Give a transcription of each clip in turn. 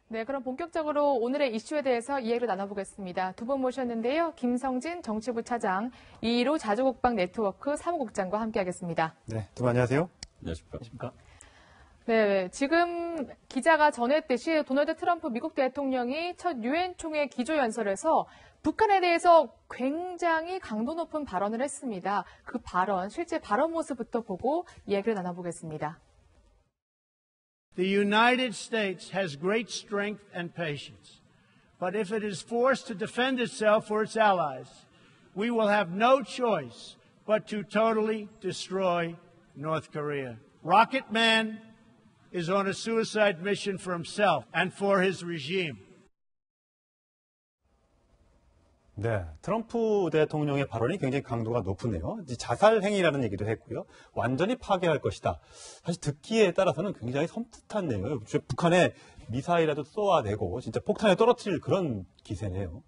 네, 그럼 본격적으로 오늘의 이슈에 대해서 이야기를 나눠보겠습니다. 두 분 모셨는데요. 김성진 정치부 차장, 이희로 자주국방 네트워크 사무국장과 함께하겠습니다. 네, 두 분 안녕하세요. 안녕하십니까. 네, 지금 기자가 전했듯이 도널드 트럼프 미국 대통령이 첫 유엔 총회 기조연설에서 북한에 대해서 굉장히 강도 높은 발언을 했습니다. 그 발언, 실제 발언 모습부터 보고 이야기를 나눠보겠습니다. The United States has great strength and patience. But if it is forced to defend itself or its allies, we will have no choice but to totally destroy North Korea. Rocket Man is on a suicide mission for himself and for his regime. 네, 트럼프 대통령의 발언이 굉장히 강도가 높으네요. 자살 행위라는 얘기도 했고요. 완전히 파괴할 것이다. 사실 듣기에 따라서는 굉장히 섬뜩한 내용이에요. 북한에 미사일이라도 쏘아내고 진짜 폭탄에 떨어뜨릴 그런 기세네요.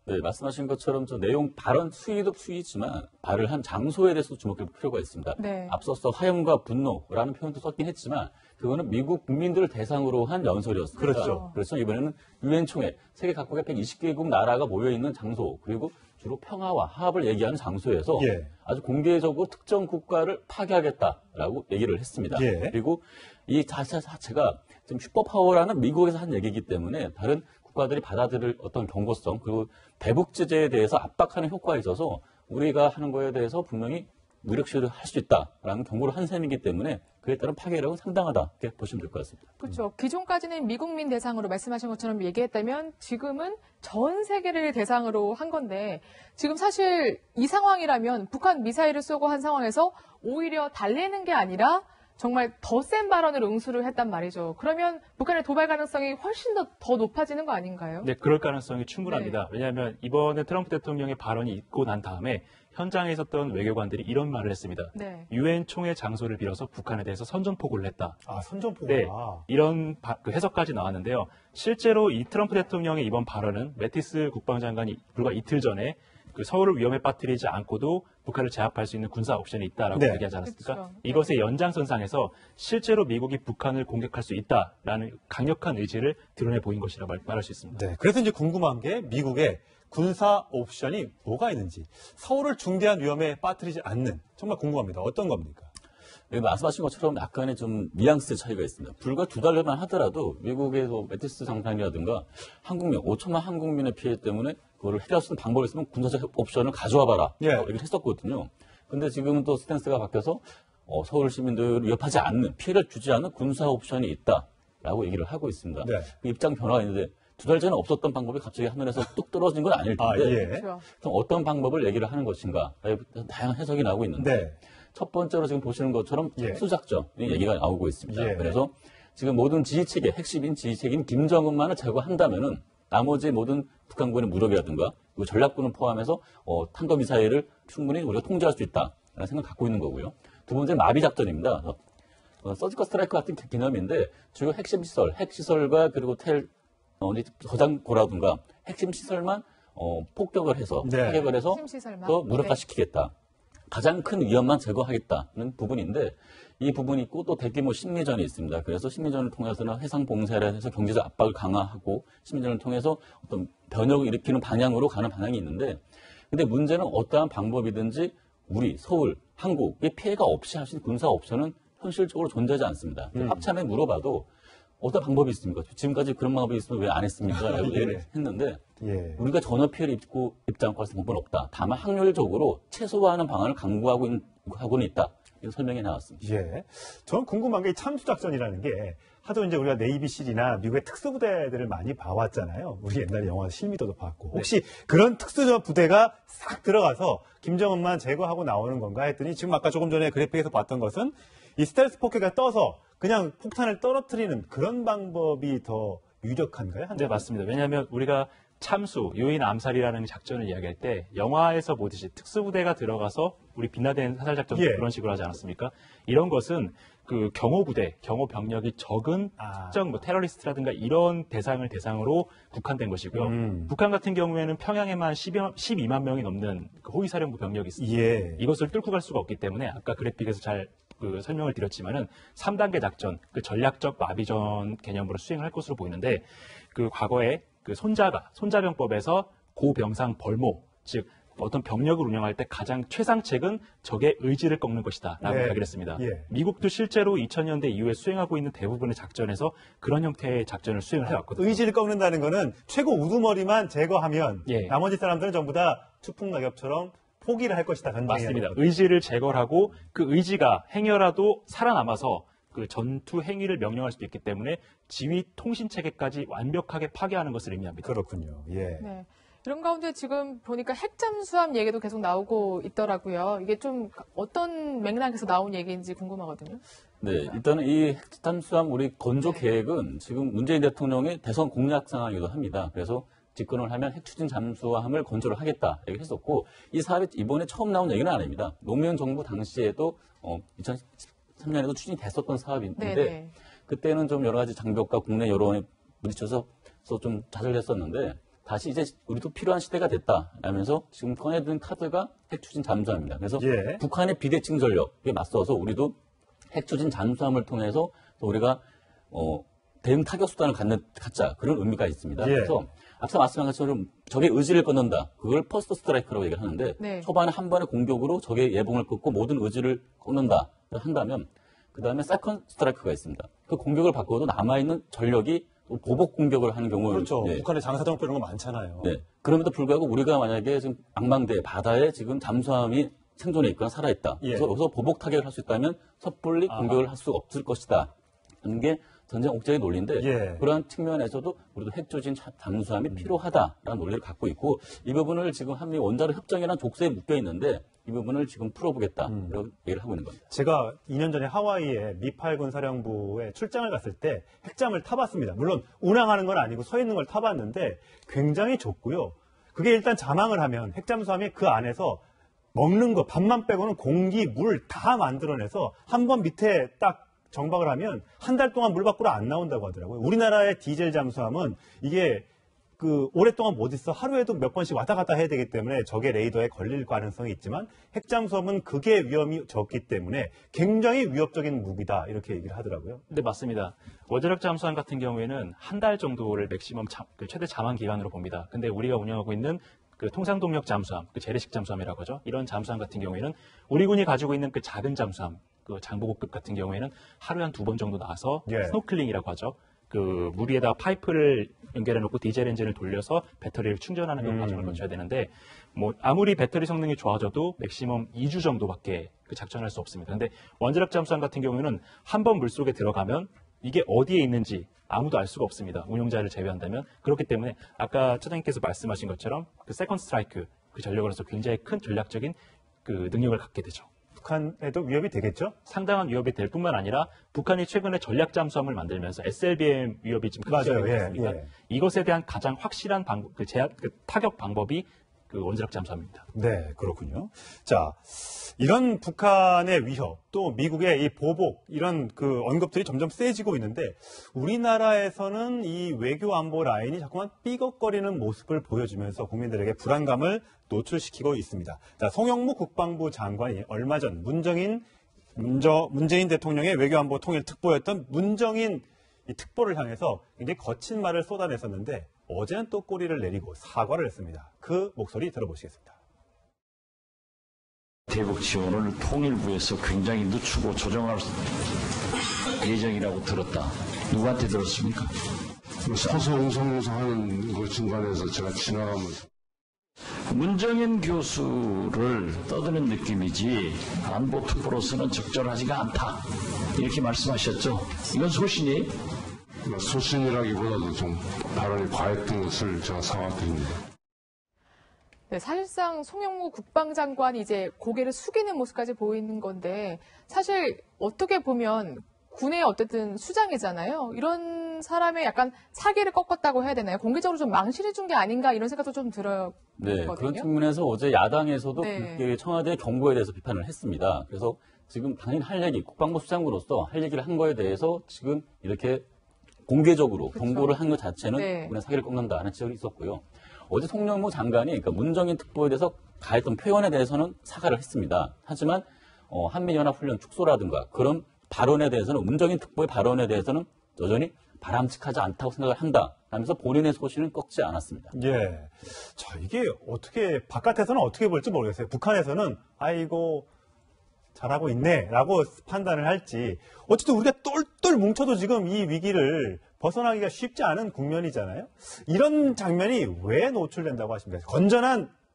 네, 말씀하신 것처럼 저 내용 발언 수위도 수위지만 발을 한 장소에 대해서 주목할 필요가 있습니다. 네. 앞서서 화염과 분노라는 표현도 썼긴 했지만 그거는 미국 국민들을 대상으로 한 연설이었습니다. 그렇죠. 그래서 이번에는 유엔 총회, 세계 각국의 120개국 나라가 모여 있는 장소, 그리고 주로 평화와 화합을 얘기하는 장소에서 아주 공개적으로 특정 국가를 파괴하겠다라고 얘기를 했습니다. 그리고 이 자세 자체가 지금 슈퍼파워라는 미국에서 한 얘기이기 때문에 다른 국가들이 받아들일 어떤 경고성, 그리고 대북 제재에 대해서 압박하는 효과가 있어서 우리가 하는 거에 대해서 분명히 무력 시위를 할 수 있다라는 경고를 한 셈이기 때문에 그에 따른 파괴력은 상당하다 이렇게 보시면 될 것 같습니다. 그렇죠. 기존까지는 미국민 대상으로 말씀하신 것처럼 얘기했다면 지금은 전 세계를 대상으로 한 건데 지금 사실 이 상황이라면 북한 미사일을 쏘고 한 상황에서 오히려 달래는 게 아니라 정말 더 센 발언을 응수를 했단 말이죠. 그러면 북한의 도발 가능성이 훨씬 더 높아지는 거 아닌가요? 네, 그럴 가능성이 충분합니다. 네. 왜냐하면 이번에 트럼프 대통령의 발언이 있고 난 다음에 현장에 있었던 외교관들이 이런 말을 했습니다. 유엔 총회 장소를 빌어서 북한에 대해서 선전포고를 했다. 아, 선전포고. 네, 이런 해석까지 나왔는데요. 실제로 이 트럼프 대통령의 이번 발언은 매티스 국방장관이 불과 이틀 전에 그 서울을 위험에 빠뜨리지 않고도 북한을 제압할 수 있는 군사 옵션이 있다라고 얘기하지 않았습니까? 그렇죠. 이것의 연장선상에서 실제로 미국이 북한을 공격할 수 있다라는 강력한 의지를 드러내 보인 것이라고 말할 수 있습니다. 네, 그래서 이제 궁금한 게 미국의 군사 옵션이 뭐가 있는지, 서울을 중대한 위험에 빠뜨리지 않는, 정말 궁금합니다. 어떤 겁니까? 네, 말씀하신 것처럼 약간의 좀 뉘앙스 차이가 있습니다. 불과 2달 전만 하더라도 미국의 매티스 장관이라든가 한국민, 5천만 한국민의 피해 때문에 그거를 해결할 수 있는 방법이 있으면 군사적 옵션을 가져와 봐라. 얘기를 했었거든요. 근데 지금은 또 스탠스가 바뀌어서 서울 시민들을 위협하지 않는, 피해를 주지 않는 군사 옵션이 있다라고 얘기를 하고 있습니다. 그 입장 변화가 있는데 2달 전에 없었던 방법이 갑자기 하늘에서 뚝 떨어진 건 아닐 텐데 그럼 어떤 방법을 얘기를 하는 것인가 다양한 해석이 나오고 있는데 첫 번째로 지금 보시는 것처럼 특수작전 얘기가 나오고 있습니다. 그래서 지금 모든 지휘체계, 핵심인 지휘체계인 김정은만을 제거한다면은 나머지 모든 북한군의 무력이라든가 그리고 전략군을 포함해서 탄도미사일을 충분히 우리가 통제할 수 있다라는 생각을 갖고 있는 거고요. 두 번째는 마비작전입니다. 서지컬 스트라이크 같은 개념인데 주요 핵심 시설, 핵시설과 그리고 저장고라든가 핵심 시설만 폭격을 해서 타격을 해서 더 무력화시키겠다. 가장 큰 위험만 제거하겠다는 부분인데 이 부분이 있고 또 대규모 심리전이 있습니다. 그래서 심리전을 통해서는 해상 봉쇄를 해서 경제적 압박을 강화하고 심리전을 통해서 어떤 변혁을 일으키는 방향으로 가는 방향이 있는데 근데 문제는 어떠한 방법이든지 우리 서울, 한국의 피해가 없이 할 수 있는 군사 옵션은 현실적으로 존재하지 않습니다. 합참에 물어봐도 어떤 방법이 있습니까? 지금까지 그런 방법이 있으면 왜 안 했습니까? 라고 얘기를 했는데 우리가 전혀 피해를 입지 않고 할 수 있는 방법은 없다. 다만 확률적으로 최소화하는 방안을 강구하고는 있다. 이런 설명이 나왔습니다. 저는 궁금한 게 참수작전이라는 게 하도 이제 우리가 네이비실이나 미국의 특수부대들을 많이 봐왔잖아요. 우리 옛날에 영화 실미도도 봤고. 혹시 그런 특수부대가 싹 들어가서 김정은만 제거하고 나오는 건가 했더니 지금 아까 조금 전에 그래픽에서 봤던 것은 이 스텔스 포켓가 떠서 그냥 폭탄을 떨어뜨리는 그런 방법이 더 유력한가요? 네, 맞습니다. 왜냐하면 우리가 참수, 요인 암살이라는 작전을 이야기할 때 영화에서 보듯이 특수부대가 들어가서 우리 빛나된 사살작전 그런 식으로 하지 않았습니까? 이런 것은 그 경호부대, 경호병력이 적은 특정 테러리스트라든가 이런 대상을 대상으로 국한된 것이고요. 북한 같은 경우에는 평양에만 12만 명이 넘는 그 호위사령부 병력이 있습니다. 이것을 뚫고 갈 수가 없기 때문에 아까 그래픽에서 잘 그 설명을 드렸지만은 3단계 작전, 그 전략적 마비전 개념으로 수행할 것으로 보이는데 그 과거에 그 손자병법에서 고병상 벌모, 즉 어떤 병력을 운영할 때 가장 최상책은 적의 의지를 꺾는 것이다라고 네. 이야기를 했습니다. 예. 미국도 실제로 2000년대 이후에 수행하고 있는 대부분의 작전에서 그런 형태의 작전을 수행을 해왔거든요. 의지를 꺾는다는 거는 최고 우두머리만 제거하면 예. 나머지 사람들은 전부 다 추풍낙엽처럼 포기를 할 것이다. 맞습니다. 의지를 제거하고 그 의지가 행여라도 살아남아서 그 전투 행위를 명령할 수도 있기 때문에 지휘 통신 체계까지 완벽하게 파괴하는 것을 의미합니다. 그렇군요. 예. 네. 이런 가운데 지금 보니까 핵잠수함 얘기도 계속 나오고 있더라고요. 이게 좀 어떤 맥락에서 나온 얘기인지 궁금하거든요. 네, 일단은 이 핵잠수함 우리 건조 계획은 지금 문재인 대통령의 대선 공약 상황이기도 합니다. 그래서 집권을 하면 핵추진 잠수함을 건조를 하겠다 얘기했었고 이 사업이 이번에 처음 나온 얘기는 아닙니다. 노무현 정부 당시에도 2013년에도 추진이 됐었던 사업인데 네네. 그때는 좀 여러 가지 장벽과 국내 여론에 부딪혀서 좀 좌절했었는데 다시 이제 우리도 필요한 시대가 됐다 하면서 지금 꺼내든 카드가 핵추진 잠수함입니다. 그래서 예. 북한의 비대칭 전력에 맞서서 우리도 핵추진 잠수함을 통해서 또 우리가 대응 타격 수단을 갖자 그런 의미가 있습니다. 예. 그래서 앞서 말씀한 것처럼 적의 의지를 끊는다. 그걸 퍼스트 스트라이크라고 얘기를 하는데 네. 초반에 한 번의 공격으로 적의 예봉을 끊고 모든 의지를 끊는다 한다면 그 다음에 세컨드 스트라이크가 있습니다. 그 공격을 받고도 남아있는 전력이 또 보복 공격을 하는 경우는 그렇죠. 예. 북한의 장사정법 이런 거 많잖아요. 네. 그럼에도 불구하고 우리가 만약에 지금 망망대 바다에 지금 잠수함이 생존해 있거나 살아있다. 예. 그래서 여기서 보복 타격을 할 수 있다면 섣불리 공격을 할 수가 없을 것이다. 하는 게 전쟁 옥죄의 논리인데 예. 그러한 측면에서도 우리도 핵조진 잠수함이 필요하다라는 논리를 갖고 있고 이 부분을 지금 한미 원자로 협정이라는 족쇄에 묶여 있는데 이 부분을 지금 풀어보겠다 이런 얘기를 하고 있는 겁니다. 제가 2년 전에 하와이에 미8군 사령부에 출장을 갔을 때 핵잠을 타봤습니다. 물론 운항하는 건 아니고 서 있는 걸 타봤는데 굉장히 좁고요. 그게 일단 자망을 하면 핵잠수함이 그 안에서 먹는 거 밥만 빼고는 공기, 물 다 만들어내서 한 번 밑에 딱 정박을 하면 한 달 동안 물 밖으로 안 나온다고 하더라고요. 우리나라의 디젤 잠수함은 이게 오랫동안 못 있어 하루에도 몇 번씩 왔다 갔다 해야 되기 때문에 적의 레이더에 걸릴 가능성이 있지만 핵잠수함은 그게 위험이 적기 때문에 굉장히 위협적인 무기다 이렇게 얘기를 하더라고요. 네, 맞습니다. 원자력 잠수함 같은 경우에는 한 달 정도를 맥시멈 최대 자망 기간으로 봅니다. 근데 우리가 운영하고 있는 그 통상동력 잠수함, 그 재래식 잠수함이라고 하죠. 이런 잠수함 같은 경우에는 우리 군이 가지고 있는 그 작은 잠수함, 그 장보고급 같은 경우에는 하루에 한 2번 정도 나와서 예. 스노클링이라고 하죠. 그 물 위에다가 파이프를 연결해 놓고 디젤 엔진을 돌려서 배터리를 충전하는 그런 과정을 거쳐야 되는데 뭐 아무리 배터리 성능이 좋아져도 맥시멈 2주 정도밖에 그 작전할 수 없습니다. 근데 원자력 잠수함 같은 경우에는 한 번 물속에 들어가면 이게 어디에 있는지 아무도 알 수가 없습니다. 운영자를 제외한다면. 그렇기 때문에 아까 차장님께서 말씀하신 것처럼 그 세컨드 스트라이크 그 전력으로서 굉장히 큰 전략적인 그 능력을 갖게 되죠. 북한에도 위협이 되겠죠? 상당한 위협이 될 뿐만 아니라 북한이 최근에 전략 잠수함을 만들면서 SLBM 위협이 지금 맞아요. 극심하게 됐습니다. 예. 이것에 대한 가장 확실한 방법, 그 타격 방법이 그 원자력 잠수함입니다. 네, 그렇군요. 자, 이런 북한의 위협, 또 미국의 이 보복, 이런 그 언급들이 점점 세지고 있는데, 우리나라에서는 이 외교 안보 라인이 자꾸만 삐걱거리는 모습을 보여주면서 국민들에게 불안감을 노출시키고 있습니다. 자, 송영무 국방부 장관이 얼마 전 문재인 대통령의 외교 안보 통일 특보였던 문정인 이 특보를 향해서 굉장히 거친 말을 쏟아냈었는데, 어제는 또 꼬리를 내리고 사과를 했습니다. 그 목소리 들어보시겠습니다. 대북 지원을 통일부에서 굉장히 늦추고 조정할 예정이라고 들었다. 누구한테 들었습니까? 서서 웅성웅성하는 그 중간에서 제가 지나가면서 문정인 교수를 떠드는 느낌이지 안보 특보로서는 적절하지가 않다. 이렇게 말씀하셨죠. 이건 소신이? 소신이라기보다도 좀 발언이 과했던 것을 제가 사과드립니다. 네, 사실상 송영무 국방장관이 이제 고개를 숙이는 모습까지 보이는 건데 사실 어떻게 보면 군의 어쨌든 수장이잖아요. 이런 사람의 약간 차기를 꺾었다고 해야 되나요? 공개적으로 좀 망신해 준 게 아닌가 이런 생각도 좀 들었거든요. 네, 그런 측면에서 어제 야당에서도 네. 청와대의 경고에 대해서 비판을 했습니다. 그래서 지금 당연히 할 얘기, 국방부 수장으로서 할 얘기를 한 거에 대해서 지금 이렇게 공개적으로 그쵸. 경고를 한 것 자체는 네. 우리는 사기를 꺾는다는 지적이 있었고요. 어제 송영무 장관이 그러니까 문정인 특보에 대해서 가했던 표현에 대해서는 사과를 했습니다. 하지만 한미연합훈련 축소라든가 그런 발언에 대해서는 문정인 특보의 발언에 대해서는 여전히 바람직하지 않다고 생각을 한다 하면서 본인의 소신은 꺾지 않았습니다. 예. 자, 이게 어떻게 바깥에서는 어떻게 볼지 모르겠어요. 북한에서는 아이고 잘하고 있네라고 판단을 할지. 어쨌든 우리가 똘똘 뭉쳐도 지금 이 위기를 벗어나기가 쉽지 않은 국면이잖아요. 이런 장면이 왜 노출된다고 하십니까?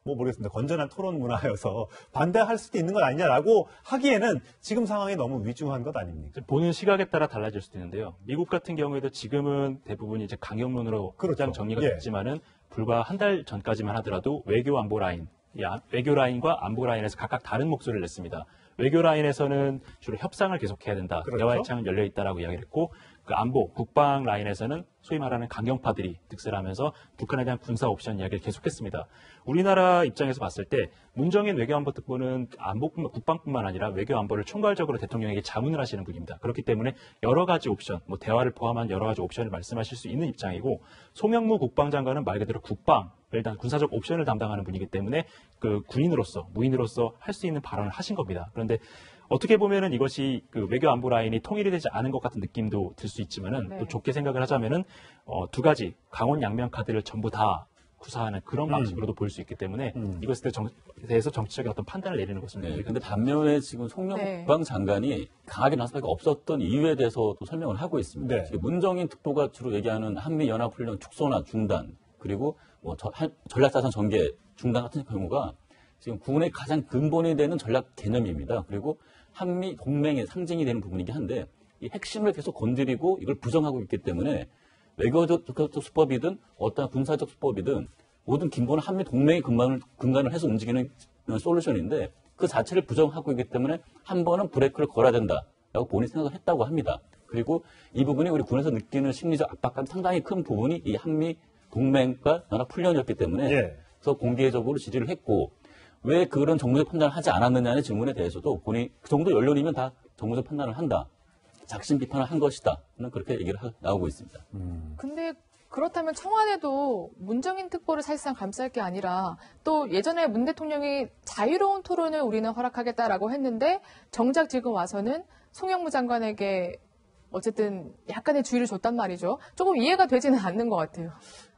모르겠습니다. 건전한 토론 문화여서 반대할 수도 있는 것 아니냐라고 하기에는 지금 상황이 너무 위중한 것 아닙니까? 보는 시각에 따라 달라질 수도 있는데요. 미국 같은 경우에도 지금은 대부분이 이제 강경론으로 그렇죠. 정리가 예. 됐지만은 불과 한 달 전까지만 하더라도 외교 안보 라인, 외교 라인과 안보 라인에서 각각 다른 목소리를 냈습니다. 외교 라인에서는 주로 협상을 계속해야 된다. 그렇죠. 대화의 창은 열려 있다라고 이야기를 했고, 그 안보, 국방 라인에서는 소위 말하는 강경파들이 득세를 하면서 북한에 대한 군사 옵션 이야기를 계속했습니다. 우리나라 입장에서 봤을 때 문정인 외교안보 특보는 국방뿐만 아니라 외교안보를 총괄적으로 대통령에게 자문을 하시는 분입니다. 그렇기 때문에 여러 가지 옵션, 대화를 포함한 여러 가지 옵션을 말씀하실 수 있는 입장이고, 송영무 국방장관은 말 그대로 국방을 일단 군사적 옵션을 담당하는 분이기 때문에 그 무인으로서 할 수 있는 발언을 하신 겁니다. 그런데 어떻게 보면은 이것이 그 외교 안보 라인이 통일이 되지 않은 것 같은 느낌도 들 수 있지만은 네. 또 좋게 생각을 하자면은 두 가지 강원 양면 카드를 전부 다 구사하는 그런 방식으로도 볼 수 있기 때문에 이것에 대해서 정치적인 어떤 판단을 내리는 것은 그런데 반면에 지금 송영무 네. 국방장관이 강하게 나설 수밖에 없었던 이유에 대해서도 설명을 하고 있습니다. 네. 지금 문정인 특보가 주로 얘기하는 한미연합훈련 축소나 중단, 그리고 전략자산 전개 중단 같은 경우가 지금 군의 가장 근본이 되는 전략 개념입니다. 그리고 한미 동맹의 상징이 되는 부분이긴 한데 이 핵심을 계속 건드리고 이걸 부정하고 있기 때문에 외교적 수법이든 어떤 군사적 수법이든 모든 근본은 한미 동맹의 근간을 해서 움직이는 솔루션인데 그 자체를 부정하고 있기 때문에 한 번은 브레이크를 걸어야 된다라고 본인이 생각을 했다고 합니다. 그리고 이 부분이 우리 군에서 느끼는 심리적 압박감 상당히 큰 부분이 이 한미 동맹과 연합훈련이었기 때문에 예. 그래서 공개적으로 지지를 했고, 왜 그런 정무적 판단을 하지 않았느냐는 질문에 대해서도 본인이 그 정도 연륜이면 다 정무적 판단을 한다. 작심 비판을 한 것이다. 는 그렇게 얘기를 나오고 있습니다. 근데 그렇다면 청와대도 문정인 특보를 사실상 감쌀 게 아니라 또 예전에 문 대통령이 자유로운 토론을 우리는 허락하겠다라고 했는데 정작 지금 와서는 송영무 장관에게 어쨌든 약간의 주의를 줬단 말이죠. 조금 이해가 되지는 않는 것 같아요.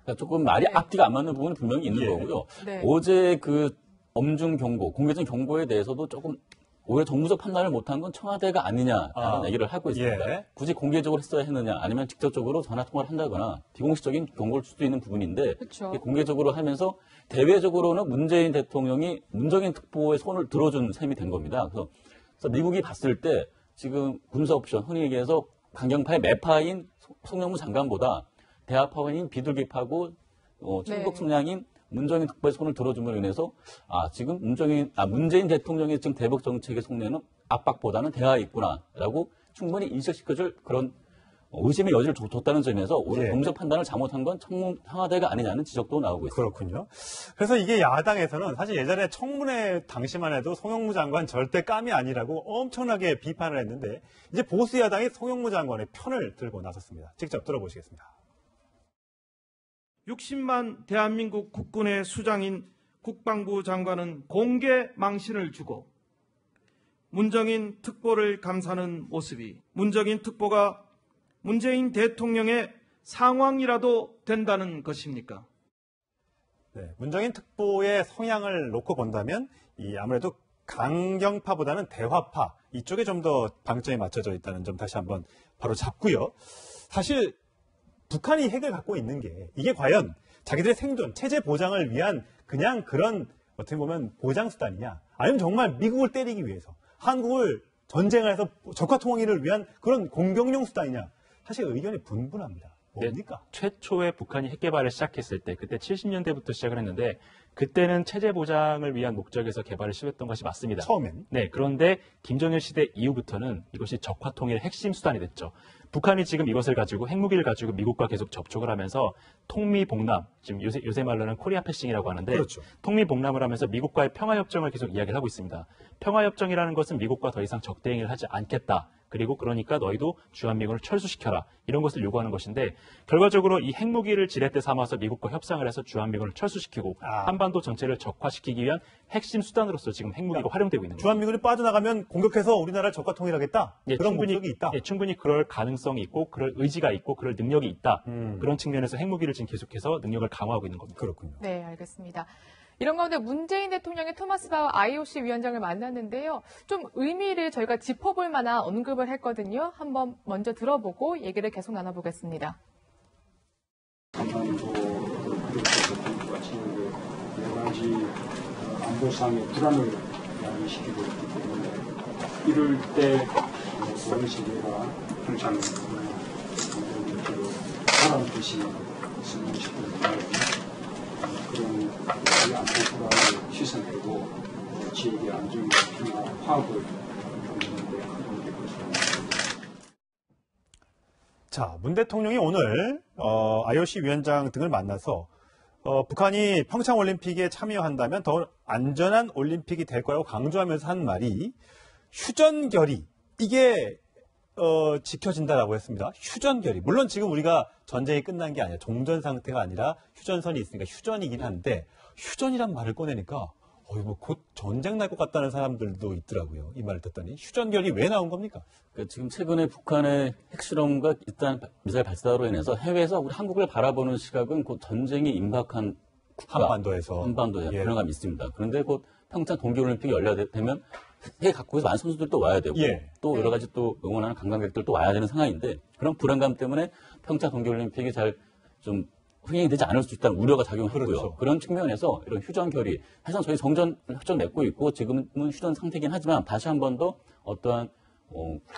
그러니까 조금 말이 네. 앞뒤가 안 맞는 부분이 분명히 있는 예. 거고요. 네. 어제 그 엄중 경고, 공개적인 경고에 대해서도 조금 오히려 정무적 판단을 못한 건 청와대가 아니냐라는 얘기를 하고 있습니다. 예. 굳이 공개적으로 했어야 했느냐, 아니면 직접적으로 전화 통화를 한다거나 비공식적인 경고를 줄 수도 있는 부분인데 그쵸. 이렇게 공개적으로 하면서 대외적으로는 문재인 대통령이 문정인 특보의 손을 들어준 셈이 된 겁니다. 그래서 미국이 봤을 때 지금 군사 옵션, 흔히 얘기해서 강경파의 매파인 송영무 장관보다 대화파원인 비둘기파고 친북 성향인 문정인 특보의 손을 들어줌으로 인해서 지금 문재인 대통령의 지금 대북 정책의 속내는 압박보다는 대화에 있구나라고 충분히 인식시켜줄 그런 의심의 여지를 줬다는 점에서 오히려 예. 정무적 판단을 잘못한 건 청와대가 아니냐는 지적도 나오고 있습니다. 그렇군요. 그래서 이게 야당에서는 사실 예전에 청문회 당시만 해도 송영무 장관 절대 깜이 아니라고 엄청나게 비판을 했는데 이제 보수 야당이 송영무 장관의 편을 들고 나섰습니다. 직접 들어보시겠습니다. 60만 대한민국 국군의 수장인 국방부 장관은 공개 망신을 주고 문정인 특보를 감사하는 모습이 문정인 특보가 문재인 대통령의 상황이라도 된다는 것입니까? 네, 문정인 특보의 성향을 놓고 본다면 아무래도 강경파보다는 대화파 이쪽에 좀 더 방점이 맞춰져 있다는 점 다시 한번 바로 잡고요. 사실 북한이 핵을 갖고 있는 게 이게 과연 자기들의 생존, 체제 보장을 위한 그냥 그런 어떻게 보면 보장 수단이냐, 아니면 정말 미국을 때리기 위해서 한국을 전쟁을 해서 적화 통일을 위한 그런 공격용 수단이냐, 사실 의견이 분분합니다. 뭡니까? 최초에 북한이 핵 개발을 시작했을 때, 그때 70년대부터 시작을 했는데, 그때는 체제 보장을 위한 목적에서 개발을 시도했던 것이 맞습니다. 처음엔. 네, 그런데 김정일 시대 이후부터는 이것이 적화 통일의 핵심 수단이 됐죠. 북한이 지금 이것을 가지고 핵무기를 가지고 미국과 계속 접촉을 하면서 통미봉남, 지금 요새 말로는 코리아 패싱이라고 하는데 그렇죠. 통미봉남을 하면서 미국과의 평화협정을 계속 이야기를 하고 있습니다. 평화협정이라는 것은 미국과 더 이상 적대행위를 하지 않겠다. 그리고 그러니까 너희도 주한미군을 철수시켜라. 이런 것을 요구하는 것인데 결과적으로 이 핵무기를 지렛대 삼아서 미국과 협상을 해서 주한미군을 철수시키고 한반도 전체를 적화시키기 위한 핵심 수단으로서 지금 핵무기가 활용되고 있는 거죠. 주한미군이 빠져나가면 공격해서 우리나라를 적과 통일하겠다? 예, 그런 목적이 있다? 예, 충분히 그럴 가능성이 있고 그럴 의지가 있고 그럴 능력이 있다. 그런 측면에서 핵무기를 지금 계속해서 능력을 강화하고 있는 겁니다. 그렇군요. 네, 알겠습니다. 이런 가운데 문재인 대통령이 토마스 바우 IOC 위원장을 만났는데요. 좀 의미를 저희가 짚어볼 만한 언급을 했거든요. 한번 먼저 들어보고 얘기를 계속 나눠보겠습니다. 한반도 같이 여러 가지 안보상의 불안을 야기시키고 있기 때문에 이럴 때 전 세계가 항상 사람 대신 승리시키는 그런 안보 불안을 시선되고 지역의 안정과 평화, 화합을 이루는 데 큰 도움이 될 것입니다. 자, 문 대통령이 오늘 IOC 위원장 등을 만나서 북한이 평창올림픽에 참여한다면 더 안전한 올림픽이 될 거라고 강조하면서 한 말이 휴전결의, 이게 지켜진다라고 했습니다. 휴전결의. 물론 지금 우리가 전쟁이 끝난 게 아니라 종전 상태가 아니라 휴전선이 있으니까 휴전이긴 한데 휴전이란 말을 꺼내니까 뭐 곧 전쟁 날 것 같다는 사람들도 있더라고요. 이 말을 듣더니 휴전결의 왜 나온 겁니까? 그러니까 지금 최근에 북한의 핵실험과 일단 미사일 발사로 인해서 해외에서 우리 한국을 바라보는 시각은 곧 전쟁이 임박한 국가, 한반도에 예. 변화감이 있습니다. 그런데 곧 평창 동계올림픽이 열려되면 세계 각국에서 많은 선수들도 와야 되고 예. 또 여러 가지 또 응원하는 관광객들도 와야 되는 상황인데 그런 불안감 때문에 평창 동계올림픽이 잘 좀 흥행이 되지 않을 수 있다는 우려가 작용했고요. 그렇죠. 그런 측면에서 이런 휴전 결의, 사실 저희 정전 협정 맺고 있고 지금은 휴전 상태긴 하지만 다시 한 번 더 어떠한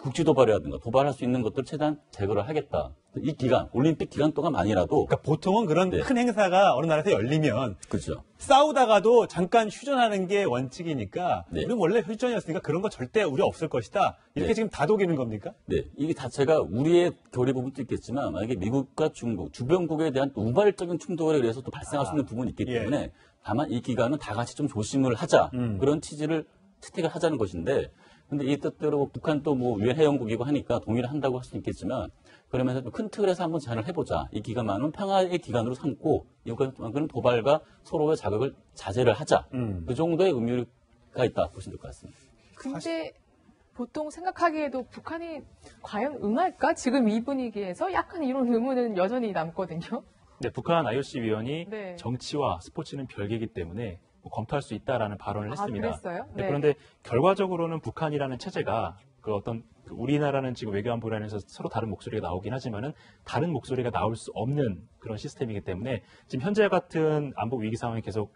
국지 도발이라든가 도발할 수 있는 것들 최대한 제거를 하겠다. 이 기간, 올림픽 기간 동안만이라도. 그러니까 보통은 그런 네. 큰 행사가 어느 나라에서 열리면 그렇죠. 싸우다가도 잠깐 휴전하는 게 원칙이니까 네. 우리는 원래 휴전이었으니까 그런 거 절대 우리 없을 것이다. 이렇게 네. 지금 다독이는 겁니까? 네, 이게 자체가 우리의 결의 부분도 있겠지만 만약에 미국과 중국, 주변국에 대한 우발적인 충돌에 의해서 또 발생할 수 있는 부분이 있기 예. 때문에 다만 이 기간은 다 같이 좀 조심을 하자. 그런 취지를 채택을 하자는 것인데 근데 이 뜻대로 북한 또 뭐 유엔 회원국이고 하니까 동의를 한다고 할 수는 있겠지만 그러면서 큰 틀에서 한번 제안을 해보자. 이 기간만은 평화의 기간으로 삼고 이것만큼은 도발과 서로의 자극을 자제를 하자. 그 정도의 의미가 있다 보시면 될 것 같습니다. 근데 보통 생각하기에도 북한이 과연 응할까? 지금 이 분위기에서 약간 이런 의문은 여전히 남거든요. 네, 북한 IOC 위원이 네. 정치와 스포츠는 별개이기 때문에 검토할 수 있다라는 발언을 했습니다. 그랬어요? 네, 네. 그런데 결과적으로는 북한이라는 체제가 우리나라는 지금 외교안보라면서 서로 다른 목소리가 나오긴 하지만은 다른 목소리가 나올 수 없는 그런 시스템이기 때문에 지금 현재 같은 안보 위기 상황이 계속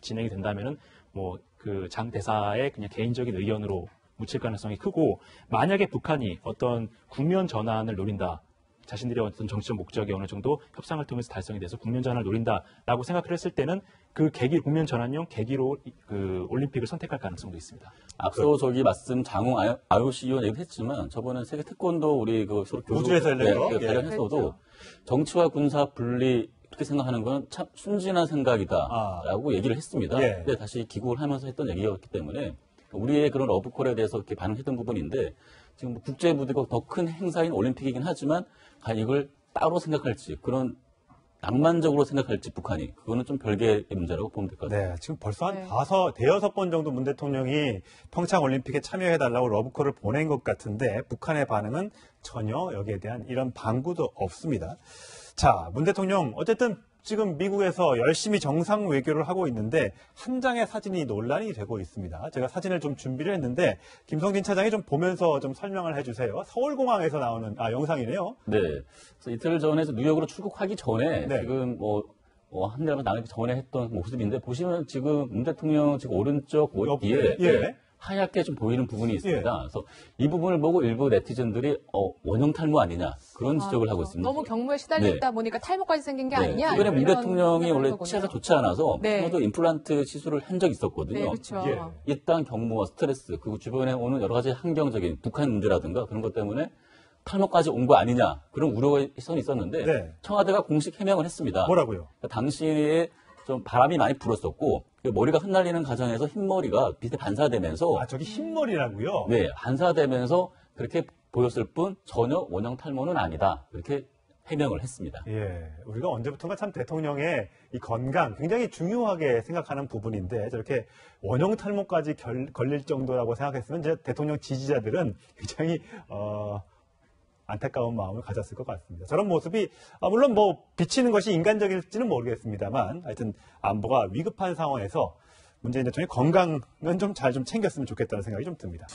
진행이 된다면은 뭐 그 장 대사의 그냥 개인적인 의견으로 묻힐 가능성이 크고 만약에 북한이 어떤 국면 전환을 노린다. 자신들의 어떤 정치적 목적이 어느 정도 협상을 통해서 달성이 돼서 국면 전환을 노린다라고 생각을 했을 때는 그 계기 국면 전환용 계기로 그 올림픽을 선택할 가능성도 있습니다. 앞서 저기 말씀 장웅 IOC 위원 얘기도 했지만 저번에 세계 태권도 우리 그 서로 우주에서 열린 거? 예. 관련해서도 그렇죠. 정치와 군사 분리 이렇게 생각하는 건 참 순진한 생각이다라고 얘기를 했습니다. 예. 근데 다시 기국을 하면서 했던 얘기였기 때문에 우리의 그런 러브콜에 대해서 이렇게 반응했던 부분인데 지금 뭐 국제 무대가 더 큰 행사인 올림픽이긴 하지만 과연 이걸 따로 생각할지 그런 낭만적으로 생각할지 북한이 그거는 좀 별개의 문제라고 보면 될 것 같습니다. 네, 지금 벌써 한 네. 대여섯 번 정도 문 대통령이 평창올림픽에 참여해달라고 러브콜을 보낸 것 같은데 북한의 반응은 전혀 여기에 대한 이런 방구도 없습니다. 자, 문 대통령 어쨌든 지금 미국에서 열심히 정상 외교를 하고 있는데 한 장의 사진이 논란이 되고 있습니다. 제가 사진을 좀 준비를 했는데 김성진 차장이 좀 보면서 좀 설명을 해주세요. 서울공항에서 나오는 영상이네요. 네. 그래서 이틀 전에 뉴욕으로 출국하기 전에 네. 지금 한 달만 나가기 전에 했던 모습인데 보시면 지금 문 대통령 지금 오른쪽 뒤에 예. 하얗게 좀 보이는 부분이 있습니다. 그래서 이 부분을 보고 일부 네티즌들이 원형 탈모 아니냐 그런 지적을 하고 있습니다. 너무 경무에 시달려 있다 보니까 탈모까지 생긴 게 아니냐? 최근에 문 이런 대통령이 원래 거군요. 치아가 좋지 않아서 네. 처음에도 임플란트 시술을 한 적이 있었거든요. 네, 그렇죠. 예. 일단 경무와 스트레스 그리고 주변에 오는 여러 가지 환경적인 북한 문제라든가 그런 것 때문에 탈모까지 온 거 아니냐 그런 우려가 시선이 있었는데 네. 청와대가 공식 해명을 했습니다. 뭐라고요? 당시에 좀 바람이 많이 불었었고 머리가 흩날리는 과정에서 흰머리가 밑에 반사되면서 아, 저기 흰머리라고요? 네, 반사되면서 그렇게 보였을 뿐 전혀 원형 탈모는 아니다. 이렇게 해명을 했습니다. 예, 우리가 언제부턴가 참 대통령의 이 건강 굉장히 중요하게 생각하는 부분인데 저렇게 원형 탈모까지 걸릴 정도라고 생각했으면 이제 대통령 지지자들은 굉장히 안타까운 마음을 가졌을 것 같습니다. 저런 모습이 물론 뭐 비치는 것이 인간적일지는 모르겠습니다만 하여튼 안보가 위급한 상황에서 문재인 대통령의 건강은 좀 잘 좀 챙겼으면 좋겠다는 생각이 좀 듭니다.